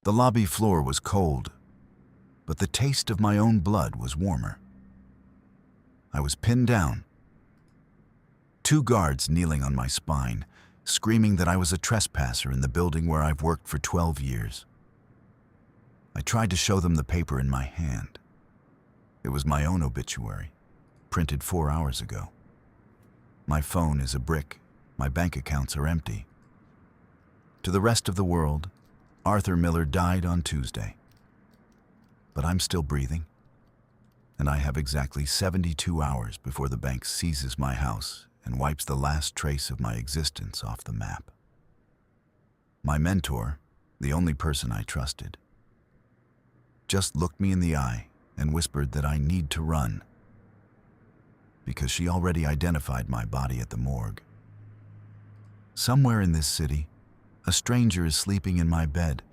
The lobby floor was cold, but the taste of my own blood was warmer. I was pinned down, two guards kneeling on my spine, screaming that I was a trespasser in the building where I've worked for 12 years. I tried to show them the paper in my hand. It was my own obituary, printed 4 hours ago. My phone is a brick. My bank accounts are empty. To the rest of the world, Arthur Miller died on Tuesday. But I'm still breathing, and I have exactly 72 hours before the bank seizes my house and wipes the last trace of my existence off the map. My mentor, the only person I trusted, just looked me in the eye and whispered that I need to run, because she already identified my body at the morgue. Somewhere in this city, a stranger is sleeping in my bed,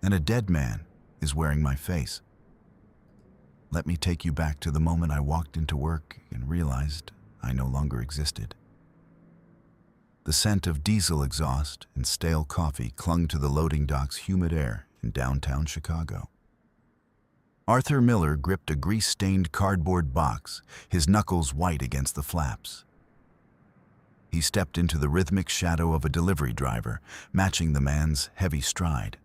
and a dead man is wearing my face. Let me take you back to the moment I walked into work and realized I no longer existed. The scent of diesel exhaust and stale coffee clung to the loading dock's humid air in downtown Chicago. Arthur Miller gripped a grease-stained cardboard box, his knuckles white against the flaps. He stepped into the rhythmic shadow of a delivery driver, matching the man's heavy stride.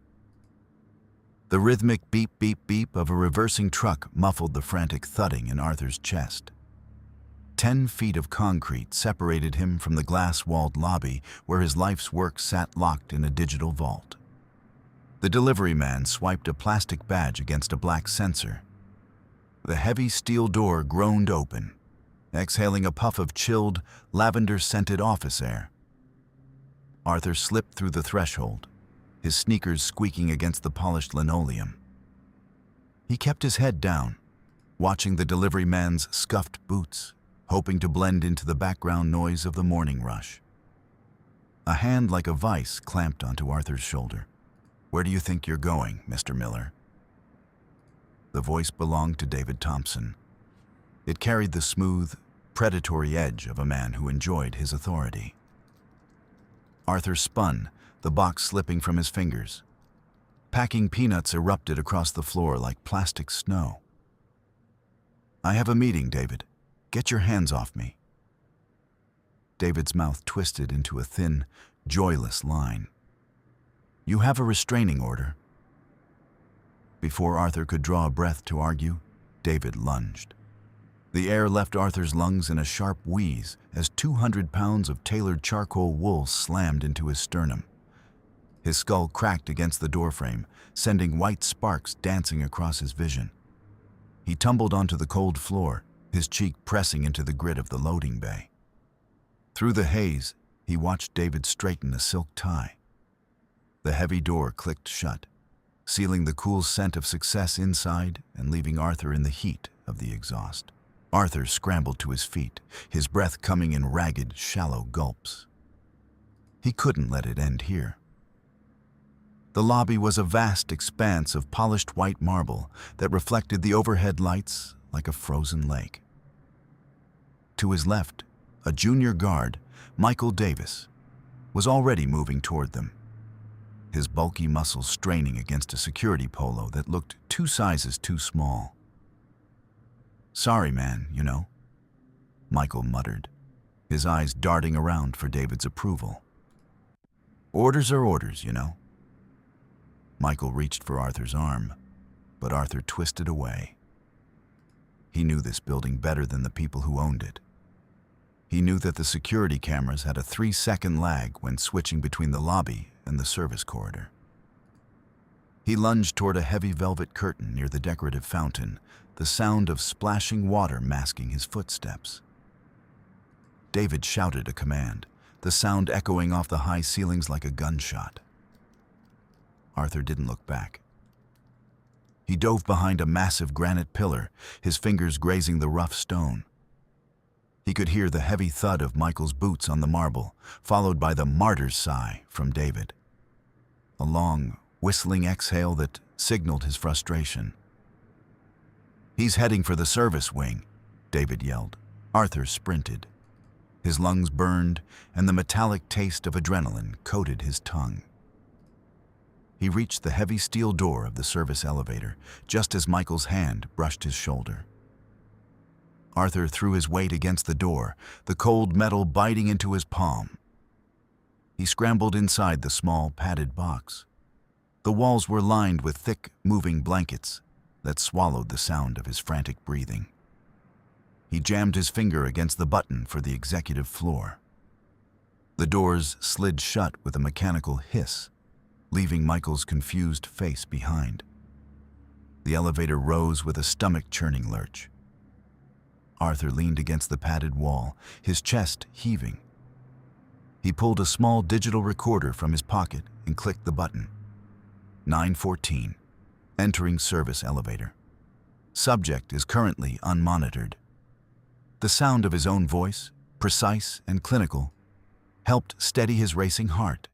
The rhythmic beep, beep, beep of a reversing truck muffled the frantic thudding in Arthur's chest. 10 feet of concrete separated him from the glass-walled lobby where his life's work sat locked in a digital vault. The delivery man swiped a plastic badge against a black sensor. The heavy steel door groaned open, exhaling a puff of chilled, lavender-scented office air. Arthur slipped through the threshold, his sneakers squeaking against the polished linoleum. He kept his head down, watching the delivery man's scuffed boots, hoping to blend into the background noise of the morning rush. A hand like a vice clamped onto Arthur's shoulder. "Where do you think you're going, Mr. Miller?" The voice belonged to David Thompson. It carried the smooth, predatory edge of a man who enjoyed his authority. Arthur spun, the box slipping from his fingers. Packing peanuts erupted across the floor like plastic snow. "I have a meeting, David. Get your hands off me." David's mouth twisted into a thin, joyless line. "You have a restraining order." Before Arthur could draw a breath to argue, David lunged. The air left Arthur's lungs in a sharp wheeze as 200 pounds of tailored charcoal wool slammed into his sternum. His skull cracked against the doorframe, sending white sparks dancing across his vision. He tumbled onto the cold floor, his cheek pressing into the grit of the loading bay. Through the haze, he watched David straighten a silk tie. The heavy door clicked shut, sealing the cool scent of success inside and leaving Arthur in the heat of the exhaust. Arthur scrambled to his feet, his breath coming in ragged, shallow gulps. He couldn't let it end here. The lobby was a vast expanse of polished white marble that reflected the overhead lights like a frozen lake. To his left, a junior guard, Michael Davis, was already moving toward them, his bulky muscles straining against a security polo that looked 2 sizes too small. "Sorry, man, you know," Michael muttered, his eyes darting around for David's approval. "Orders are orders, you know." Michael reached for Arthur's arm, but Arthur twisted away. He knew this building better than the people who owned it. He knew that the security cameras had a 3-second lag when switching between the lobby and the service corridor. He lunged toward a heavy velvet curtain near the decorative fountain, the sound of splashing water masking his footsteps. David shouted a command, the sound echoing off the high ceilings like a gunshot. Arthur didn't look back. He dove behind a massive granite pillar, his fingers grazing the rough stone. He could hear the heavy thud of Michael's boots on the marble, followed by the martyr's sigh from David. A long, whistling exhale that signaled his frustration. "He's heading for the service wing," David yelled. Arthur sprinted. His lungs burned, and the metallic taste of adrenaline coated his tongue. He reached the heavy steel door of the service elevator just as Michael's hand brushed his shoulder. Arthur threw his weight against the door, the cold metal biting into his palm. He scrambled inside the small, padded box. The walls were lined with thick, moving blankets that swallowed the sound of his frantic breathing. He jammed his finger against the button for the executive floor. The doors slid shut with a mechanical hiss, leaving Michael's confused face behind. The elevator rose with a stomach-churning lurch. Arthur leaned against the padded wall, his chest heaving. He pulled a small digital recorder from his pocket and clicked the button. 9:14, entering service elevator. Subject is currently unmonitored. The sound of his own voice, precise and clinical, helped steady his racing heart.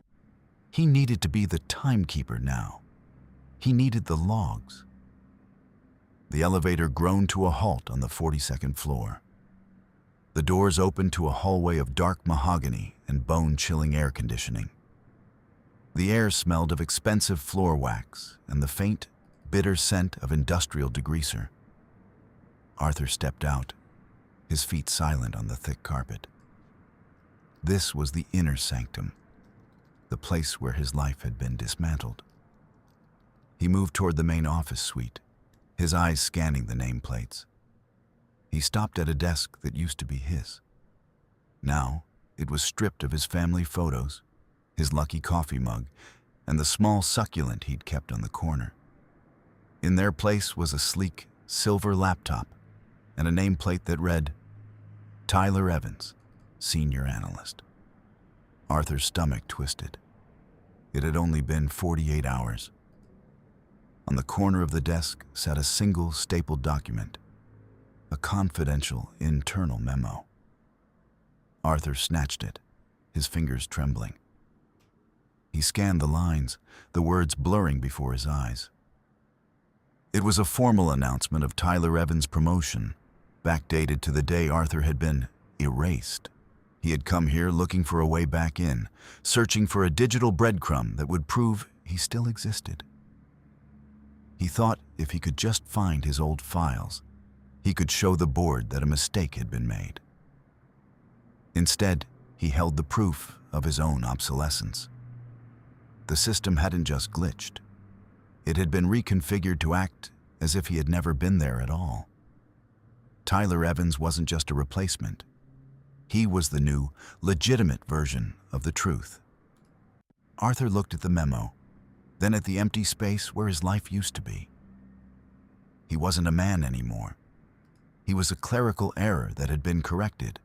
He needed to be the timekeeper now. He needed the logs. The elevator groaned to a halt on the 42nd floor. The doors opened to a hallway of dark mahogany and bone-chilling air conditioning. The air smelled of expensive floor wax and the faint, bitter scent of industrial degreaser. Arthur stepped out, his feet silent on the thick carpet. This was the inner sanctum, the place where his life had been dismantled. He moved toward the main office suite, his eyes scanning the nameplates. He stopped at a desk that used to be his. Now, it was stripped of his family photos, his lucky coffee mug, and the small succulent he'd kept on the corner. In their place was a sleek, silver laptop and a nameplate that read, Tyler Evans, Senior Analyst. Arthur's stomach twisted. It had only been 48 hours. On the corner of the desk sat a single stapled document, a confidential internal memo. Arthur snatched it, his fingers trembling. He scanned the lines, the words blurring before his eyes. It was a formal announcement of Tyler Evans' promotion, backdated to the day Arthur had been erased. He had come here looking for a way back in, searching for a digital breadcrumb that would prove he still existed. He thought if he could just find his old files, he could show the board that a mistake had been made. Instead, he held the proof of his own obsolescence. The system hadn't just glitched. It had been reconfigured to act as if he had never been there at all. Tyler Evans wasn't just a replacement. He was the new, legitimate version of the truth. Arthur looked at the memo, then at the empty space where his life used to be. He wasn't a man anymore. He was a clerical error that had been corrected.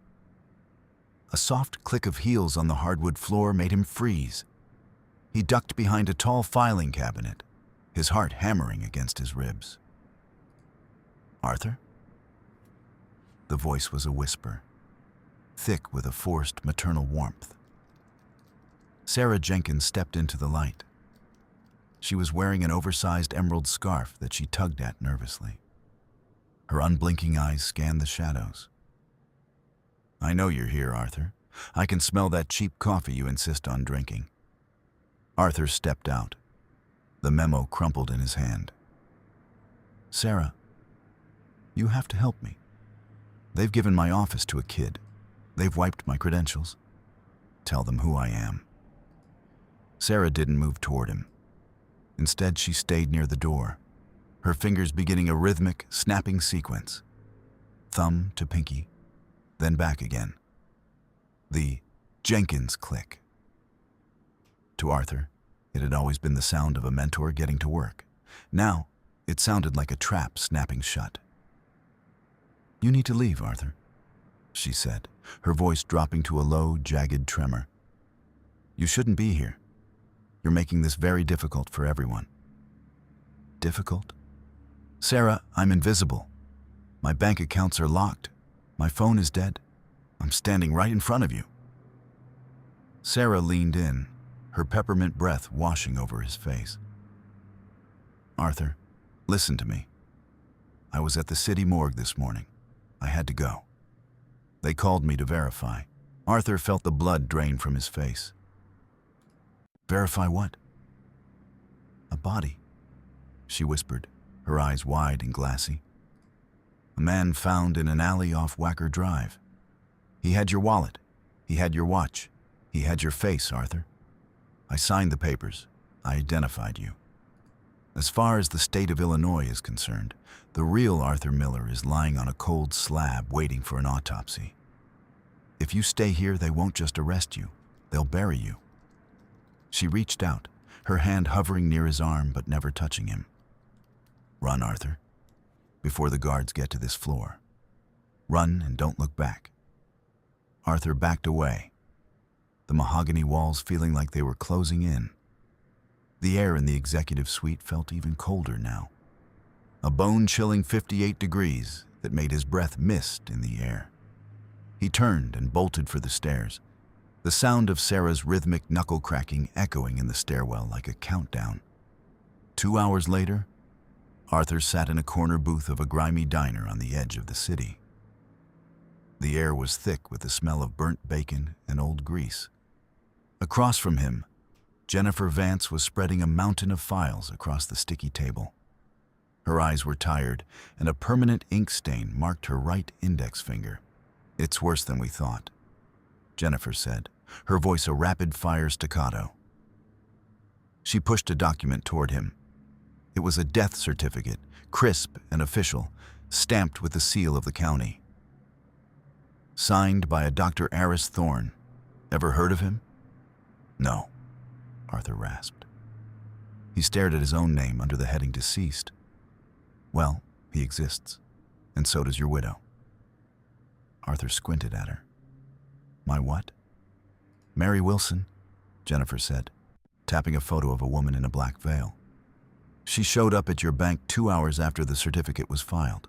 A soft click of heels on the hardwood floor made him freeze. He ducked behind a tall filing cabinet, his heart hammering against his ribs. Arthur? The voice was a whisper, thick with a forced maternal warmth. Sarah Jenkins stepped into the light. She was wearing an oversized emerald scarf that she tugged at nervously. Her unblinking eyes scanned the shadows. I know you're here, Arthur. I can smell that cheap coffee you insist on drinking. Arthur stepped out. The memo crumpled in his hand. Sarah, you have to help me. They've given my office to a kid. They've wiped my credentials. Tell them who I am. Sarah didn't move toward him. Instead, she stayed near the door, her fingers beginning a rhythmic, snapping sequence. Thumb to pinky, then back again. The Jenkins click. To Arthur, it had always been the sound of a mentor getting to work. Now, it sounded like a trap snapping shut. You need to leave, Arthur, she said, her voice dropping to a low, jagged tremor. You shouldn't be here. You're making this very difficult for everyone. Difficult? Sarah, I'm invisible. My bank accounts are locked. My phone is dead. I'm standing right in front of you. Sarah leaned in, her peppermint breath washing over his face. Arthur, listen to me. I was at the city morgue this morning. I had to go. They called me to verify. Arthur felt the blood drain from his face. Verify what? body," she whispered, her eyes wide and glassy. "A man found in an alley off Wacker Drive. He had your wallet. He had your watch. He had your face, Arthur. I signed the papers. I identified you. As far as the state of Illinois is concerned, the real Arthur Miller is lying on a cold slab waiting for an autopsy. If you stay here, they won't just arrest you. They'll bury you." She reached out, her hand hovering near his arm but never touching him. "Run, Arthur, before the guards get to this floor. Run and don't look back." Arthur backed away, the mahogany walls feeling like they were closing in. The air in the executive suite felt even colder now. A bone-chilling 58 degrees that made his breath mist in the air. He turned and bolted for the stairs, the sound of Sarah's rhythmic knuckle-cracking echoing in the stairwell like a countdown. 2 hours later, Arthur sat in a corner booth of a grimy diner on the edge of the city. The air was thick with the smell of burnt bacon and old grease. Across from him, Jennifer Vance was spreading a mountain of files across the sticky table. Her eyes were tired, and a permanent ink stain marked her right index finger. "It's worse than we thought," Jennifer said, her voice a rapid-fire staccato. She pushed a document toward him. It was a death certificate, crisp and official, stamped with the seal of the county. Signed by a Dr. Aris Thorne. Ever heard of him? "No," Arthur rasped. He stared at his own name under the heading deceased. "Well, he exists, and so does your widow." Arthur squinted at her. "My what?" "Mary Wilson," Jennifer said, tapping a photo of a woman in a black veil. "She showed up at your bank 2 hours after the certificate was filed.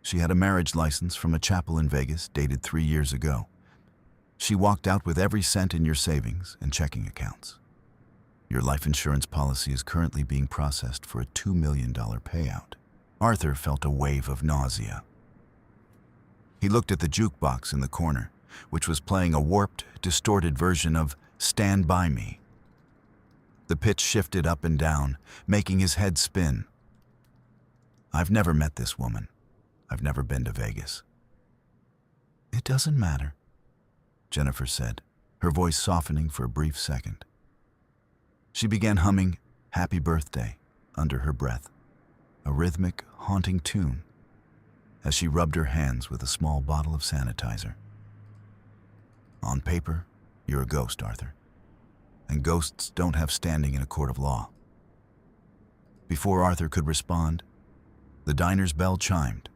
She had a marriage license from a chapel in Vegas dated 3 years ago. She walked out with every cent in your savings and checking accounts. Your life insurance policy is currently being processed for a $2 million payout." Arthur felt a wave of nausea. He looked at the jukebox in the corner, which was playing a warped, distorted version of "Stand By Me." The pitch shifted up and down, making his head spin. "I've never met this woman. I've never been to Vegas." "It doesn't matter," Jennifer said, her voice softening for a brief second. She began humming "Happy Birthday" under her breath, a rhythmic, haunting tune, as she rubbed her hands with a small bottle of sanitizer. "On paper, you're a ghost, Arthur, and ghosts don't have standing in a court of law." Before Arthur could respond, the diner's bell chimed.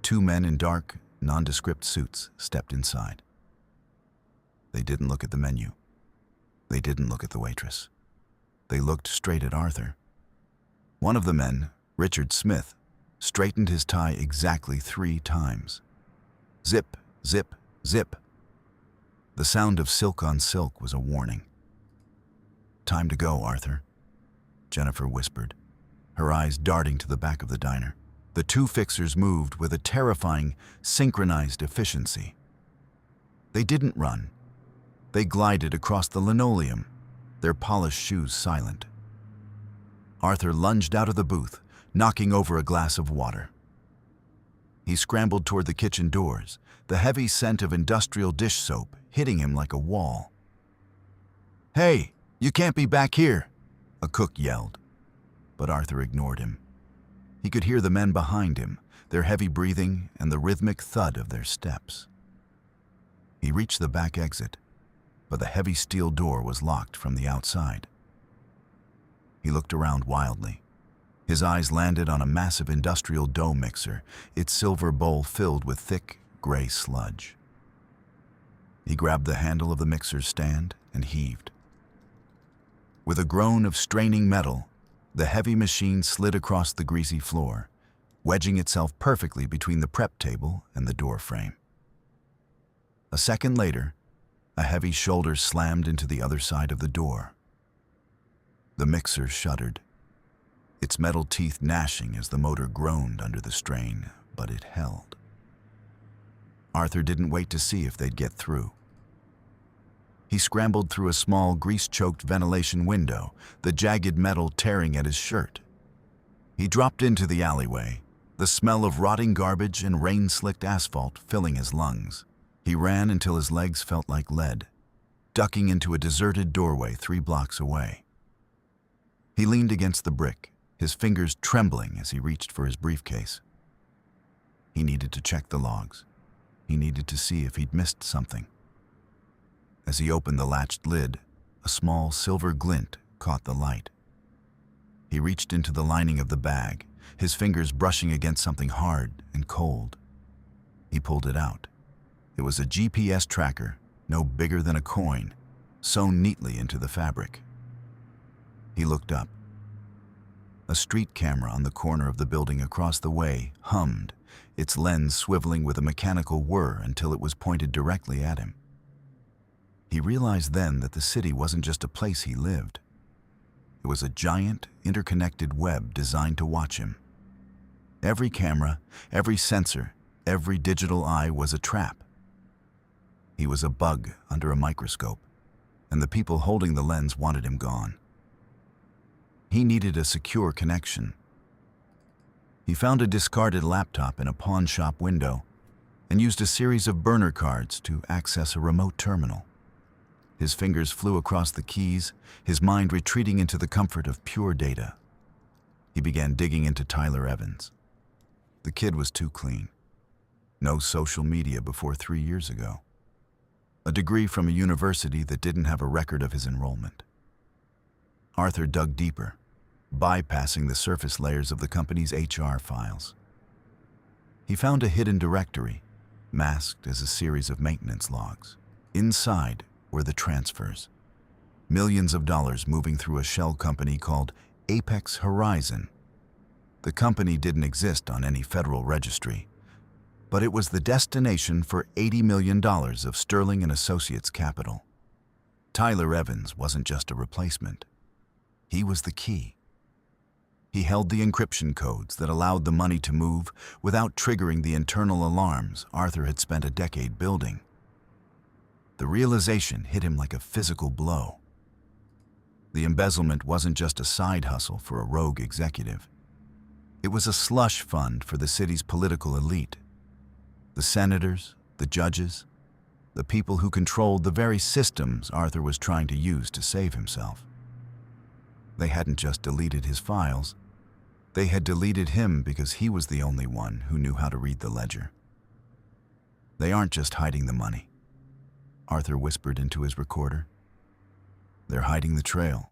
2 men in dark, nondescript suits stepped inside. They didn't look at the menu. They didn't look at the waitress. They looked straight at Arthur. One of the men, Richard Smith, straightened his tie exactly 3 times. Zip, zip, zip. The sound of silk on silk was a warning. "Time to go, Arthur," Jennifer whispered, her eyes darting to the back of the diner. The 2 fixers moved with a terrifying, synchronized efficiency. They didn't run. They glided across the linoleum, their polished shoes silent. Arthur lunged out of the booth, knocking over a glass of water. He scrambled toward the kitchen doors, the heavy scent of industrial dish soap hitting him like a wall. "Hey, you can't be back here," a cook yelled. But Arthur ignored him. He could hear the men behind him, their heavy breathing and the rhythmic thud of their steps. He reached the back exit, but the heavy steel door was locked from the outside. He looked around wildly. His eyes landed on a massive industrial dough mixer, its silver bowl filled with thick, gray sludge. He grabbed the handle of the mixer's stand and heaved. With a groan of straining metal, the heavy machine slid across the greasy floor, wedging itself perfectly between the prep table and the door frame. A second later, a heavy shoulder slammed into the other side of the door. The mixer shuddered, its metal teeth gnashing as the motor groaned under the strain, but it held. Arthur didn't wait to see if they'd get through. He scrambled through a small, grease-choked ventilation window, the jagged metal tearing at his shirt. He dropped into the alleyway, the smell of rotting garbage and rain-slicked asphalt filling his lungs. He ran until his legs felt like lead, ducking into a deserted doorway 3 blocks away. He leaned against the brick, his fingers trembling as he reached for his briefcase. He needed to check the logs. He needed to see if he'd missed something. As he opened the latched lid, a small silver glint caught the light. He reached into the lining of the bag, his fingers brushing against something hard and cold. He pulled it out. It was a GPS tracker, no bigger than a coin, sewn neatly into the fabric. He looked up. A street camera on the corner of the building across the way hummed, its lens swiveling with a mechanical whir until it was pointed directly at him. He realized then that the city wasn't just a place he lived. It was a giant, interconnected web designed to watch him. Every camera, every sensor, every digital eye was a trap. He was a bug under a microscope, and the people holding the lens wanted him gone. He needed a secure connection. He found a discarded laptop in a pawn shop window and used a series of burner cards to access a remote terminal. His fingers flew across the keys, his mind retreating into the comfort of pure data. He began digging into Tyler Evans. The kid was too clean. No social media before 3 years ago. A degree from a university that didn't have a record of his enrollment. Arthur dug deeper, bypassing the surface layers of the company's HR files. He found a hidden directory, masked as a series of maintenance logs. Inside were the transfers. Millions of dollars moving through a shell company called Apex Horizon. The company didn't exist on any federal registry, but it was the destination for $80 million of Sterling & Associates capital. Tyler Evans wasn't just a replacement. He was the key. He held the encryption codes that allowed the money to move without triggering the internal alarms Arthur had spent a decade building. The realization hit him like a physical blow. The embezzlement wasn't just a side hustle for a rogue executive. It was a slush fund for the city's political elite. The senators, the judges, the people who controlled the very systems Arthur was trying to use to save himself. They hadn't just deleted his files. They had deleted him because he was the only one who knew how to read the ledger. They aren't just hiding the money, Arthur whispered into his recorder. They're hiding the trail,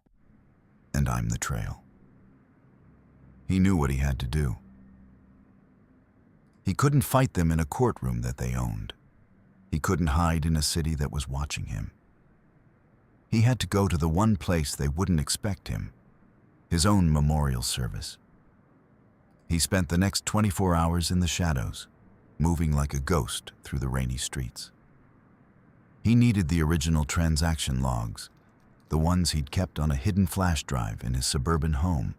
and I'm the trail. He knew what he had to do. He couldn't fight them in a courtroom that they owned. He couldn't hide in a city that was watching him. He had to go to the one place they wouldn't expect him, his own memorial service. He spent the next 24 hours in the shadows, moving like a ghost through the rainy streets. He needed the original transaction logs, the ones he'd kept on a hidden flash drive in his suburban home.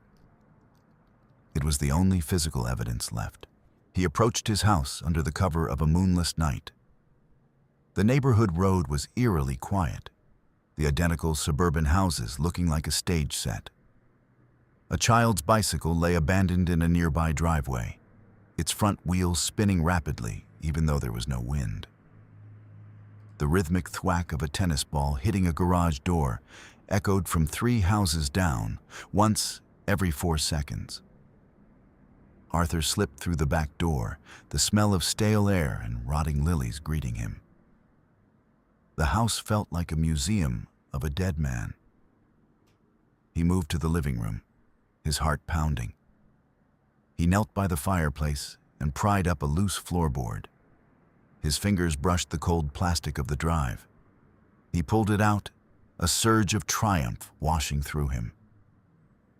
It was the only physical evidence left. He approached his house under the cover of a moonless night. The neighborhood road was eerily quiet, the identical suburban houses looking like a stage set. A child's bicycle lay abandoned in a nearby driveway, its front wheels spinning rapidly even though there was no wind. The rhythmic thwack of a tennis ball hitting a garage door echoed from 3 houses down, once every 4 seconds. Arthur slipped through the back door, the smell of stale air and rotting lilies greeting him. The house felt like a museum of a dead man. He moved to the living room, his heart pounding. He knelt by the fireplace and pried up a loose floorboard. His fingers brushed the cold plastic of the drive. He pulled it out, a surge of triumph washing through him.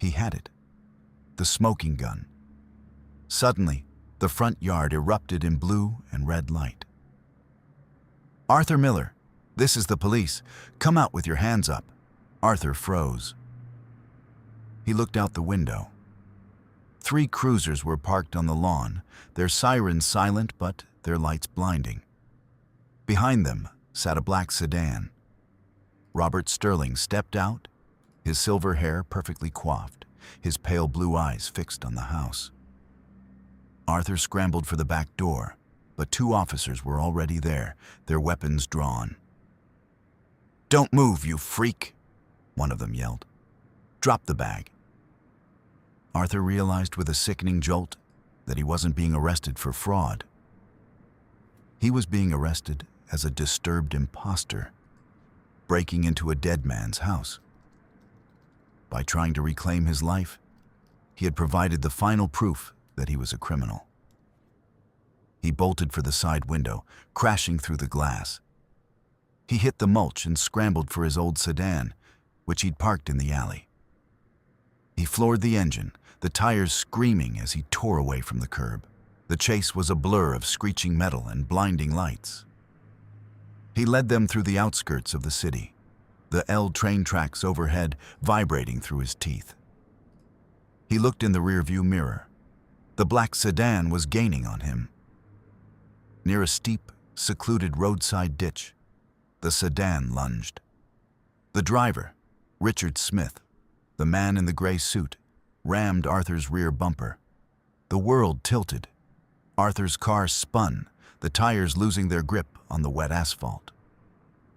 He had it, the smoking gun. Suddenly, the front yard erupted in blue and red light. "Arthur Miller, this is the police. Come out with your hands up." Arthur froze. He looked out the window. 3 cruisers were parked on the lawn, their sirens silent but their lights blinding. Behind them sat a black sedan. Robert Sterling stepped out, his silver hair perfectly coiffed, his pale blue eyes fixed on the house. Arthur scrambled for the back door, but two officers were already there, their weapons drawn. "Don't move, you freak!" one of them yelled. "Drop the bag." Arthur realized with a sickening jolt that he wasn't being arrested for fraud. He was being arrested as a disturbed imposter, breaking into a dead man's house. By trying to reclaim his life, he had provided the final proof that he was a criminal. He bolted for the side window, crashing through the glass. He hit the mulch and scrambled for his old sedan, which he'd parked in the alley. He floored the engine, the tires screaming as he tore away from the curb. The chase was a blur of screeching metal and blinding lights. He led them through the outskirts of the city, the L train tracks overhead vibrating through his teeth. He looked in the rearview mirror. The black sedan was gaining on him. Near a steep, secluded roadside ditch, the sedan lunged. The driver, Richard Smith, the man in the gray suit, rammed Arthur's rear bumper. The world tilted. Arthur's car spun, the tires losing their grip on the wet asphalt.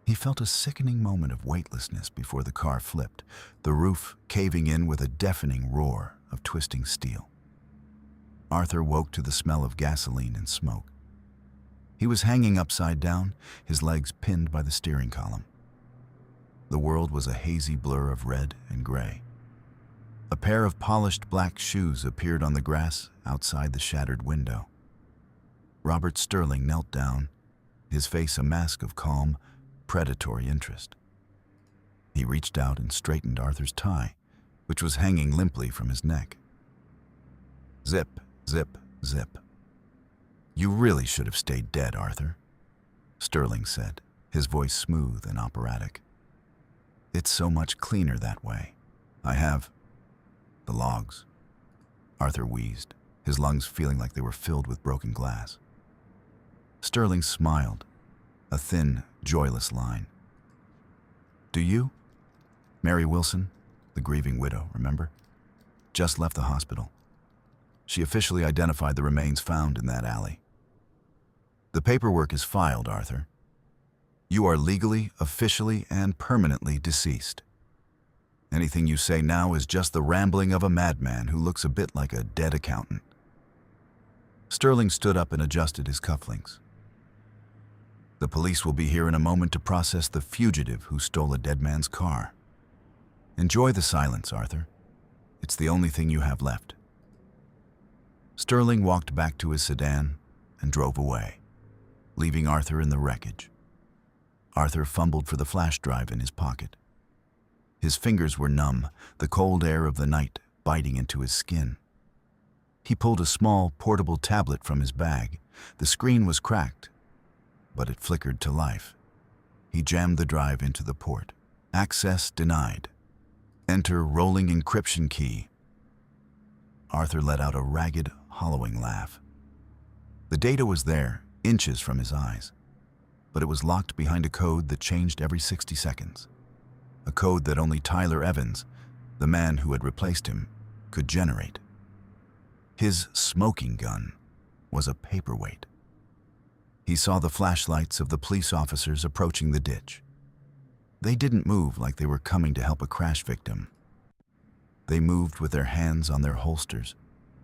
He felt a sickening moment of weightlessness before the car flipped, the roof caving in with a deafening roar of twisting steel. Arthur woke to the smell of gasoline and smoke. He was hanging upside down, his legs pinned by the steering column. The world was a hazy blur of red and gray. A pair of polished black shoes appeared on the grass outside the shattered window. Robert Sterling knelt down, his face a mask of calm, predatory interest. He reached out and straightened Arthur's tie, which was hanging limply from his neck. Zip, zip, zip. "You really should have stayed dead, Arthur," Sterling said, his voice smooth and operatic. "It's so much cleaner that way. I have the logs." Arthur wheezed, his lungs feeling like they were filled with broken glass. Sterling smiled, a thin, joyless line. "Do you? Mary Wilson, the grieving widow, remember? Just left the hospital. She officially identified the remains found in that alley. The paperwork is filed, Arthur. You are legally, officially, and permanently deceased. Anything you say now is just the rambling of a madman who looks a bit like a dead accountant." Sterling stood up and adjusted his cufflinks. "The police will be here in a moment to process the fugitive who stole a dead man's car. Enjoy the silence, Arthur. It's the only thing you have left." Sterling walked back to his sedan and drove away, leaving Arthur in the wreckage. Arthur fumbled for the flash drive in his pocket. His fingers were numb, the cold air of the night biting into his skin. He pulled a small, portable tablet from his bag. The screen was cracked, but it flickered to life. He jammed the drive into the port. Access denied. Enter rolling encryption key. Arthur let out a ragged, hollowing laugh. The data was there, inches from his eyes, but it was locked behind a code that changed every 60 seconds. A code that only Tyler Evans, the man who had replaced him, could generate. His smoking gun was a paperweight. He saw the flashlights of the police officers approaching the ditch. They didn't move like they were coming to help a crash victim. They moved with their hands on their holsters,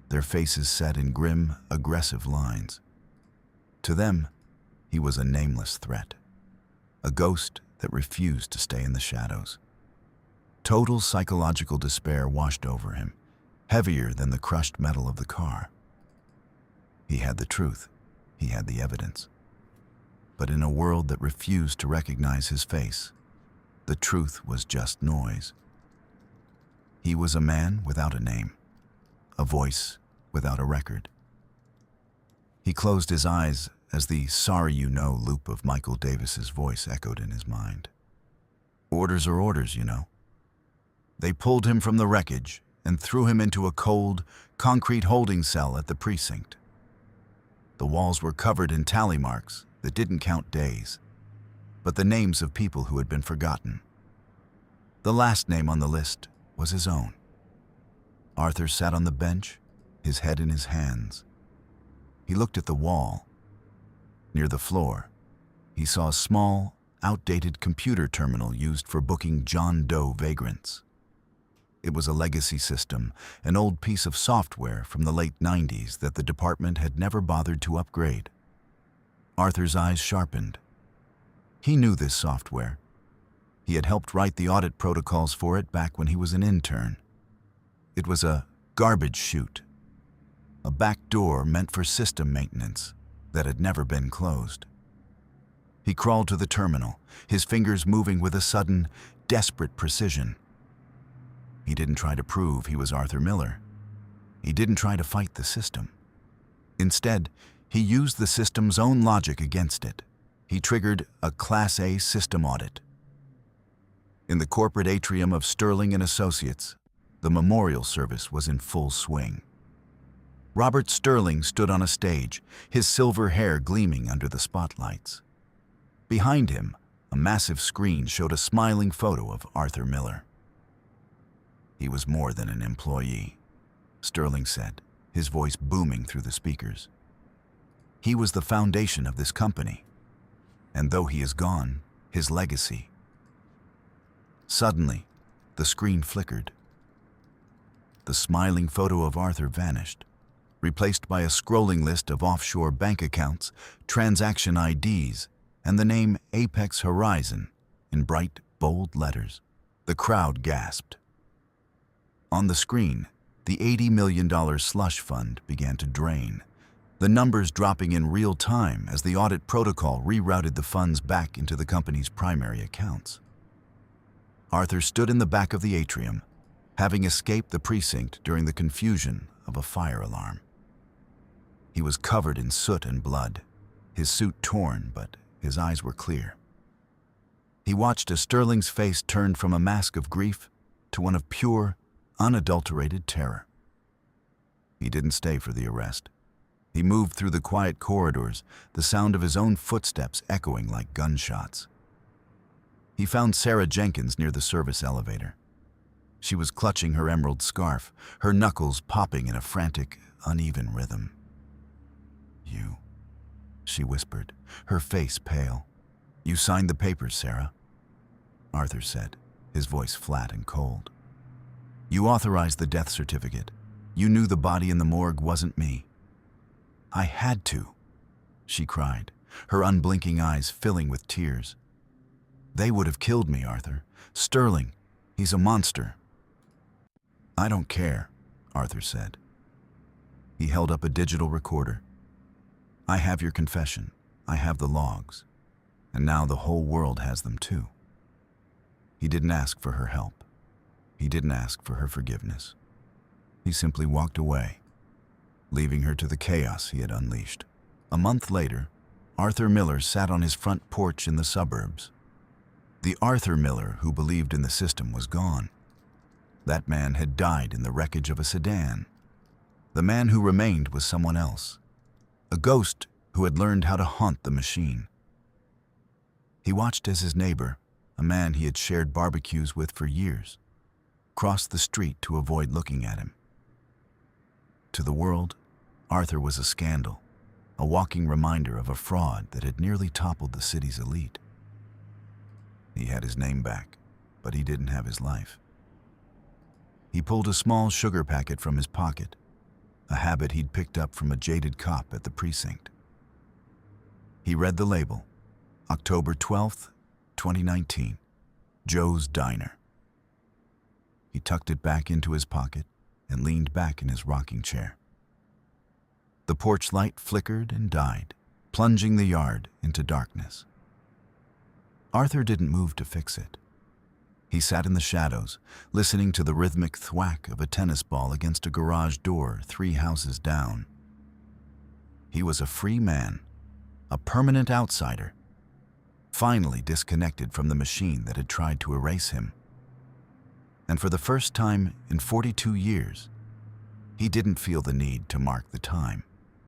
their faces set in grim, aggressive lines. To them, he was a nameless threat, a ghost that refused to stay in the shadows. Total psychological despair washed over him, heavier than the crushed metal of the car. He had the truth. He had the evidence. But in a world that refused to recognize his face, the truth was just noise. He was a man without a name, a voice without a record. He closed his eyes as the "sorry you know" loop of Michael Davis's voice echoed in his mind. Orders are orders, you know. They pulled him from the wreckage and threw him into a cold, concrete holding cell at the precinct. The walls were covered in tally marks that didn't count days, but the names of people who had been forgotten. The last name on the list was his own. Arthur sat on the bench, his head in his hands. He looked at the wall. Near the floor, he saw a small, outdated computer terminal used for booking John Doe vagrants. It was a legacy system, an old piece of software from the late 90s that the department had never bothered to upgrade. Arthur's eyes sharpened. He knew this software. He had helped write the audit protocols for it back when he was an intern. It was a garbage chute, a back door meant for system maintenance that had never been closed. He crawled to the terminal, his fingers moving with a sudden, desperate precision. He didn't try to prove he was Arthur Miller. He didn't try to fight the system. Instead, he used the system's own logic against it. He triggered a Class A system audit. In the corporate atrium of Sterling and Associates, the memorial service was in full swing. Robert Sterling stood on a stage, his silver hair gleaming under the spotlights. Behind him, a massive screen showed a smiling photo of Arthur Miller. He was more than an employee, Sterling said, his voice booming through the speakers. He was the foundation of this company, and though he is gone, his legacy. Suddenly, the screen flickered. The smiling photo of Arthur vanished, replaced by a scrolling list of offshore bank accounts, transaction IDs, and the name Apex Horizon in bright, bold letters. The crowd gasped. On the screen, the $80 million slush fund began to drain, the numbers dropping in real time as the audit protocol rerouted the funds back into the company's primary accounts. Arthur stood in the back of the atrium, having escaped the precinct during the confusion of a fire alarm. He was covered in soot and blood, his suit torn, but his eyes were clear. He watched as Sterling's face turned from a mask of grief to one of pure, unadulterated terror. He didn't stay for the arrest. He moved through the quiet corridors, the sound of his own footsteps echoing like gunshots. He found Sarah Jenkins near the service elevator. She was clutching her emerald scarf, her knuckles popping in a frantic, uneven rhythm. "You," she whispered, her face pale. "You signed the papers, Sarah," Arthur said, his voice flat and cold. "You authorized the death certificate. You knew the body in the morgue wasn't me." "I had to," she cried, her unblinking eyes filling with tears. "They would have killed me, Arthur. Sterling, he's a monster." "I don't care," Arthur said. He held up a digital recorder. "I have your confession. I have the logs. And now the whole world has them too." He didn't ask for her help. He didn't ask for her forgiveness. He simply walked away, leaving her to the chaos he had unleashed. A month later, Arthur Miller sat on his front porch in the suburbs. The Arthur Miller who believed in the system was gone. That man had died in the wreckage of a sedan. The man who remained was someone else, a ghost who had learned how to haunt the machine. He watched as his neighbor, a man he had shared barbecues with for years, crossed the street to avoid looking at him. To the world, Arthur was a scandal, a walking reminder of a fraud that had nearly toppled the city's elite. He had his name back, but he didn't have his life. He pulled a small sugar packet from his pocket, a habit he'd picked up from a jaded cop at the precinct. He read the label, October 12th, 2019, Joe's Diner. He tucked it back into his pocket and leaned back in his rocking chair. The porch light flickered and died, plunging the yard into darkness. Arthur didn't move to fix it. He sat in the shadows, listening to the rhythmic thwack of a tennis ball against a garage door 3 houses down. He was a free man, a permanent outsider, finally disconnected from the machine that had tried to erase him. And for the first time in 42 years, he didn't feel the need to mark the time.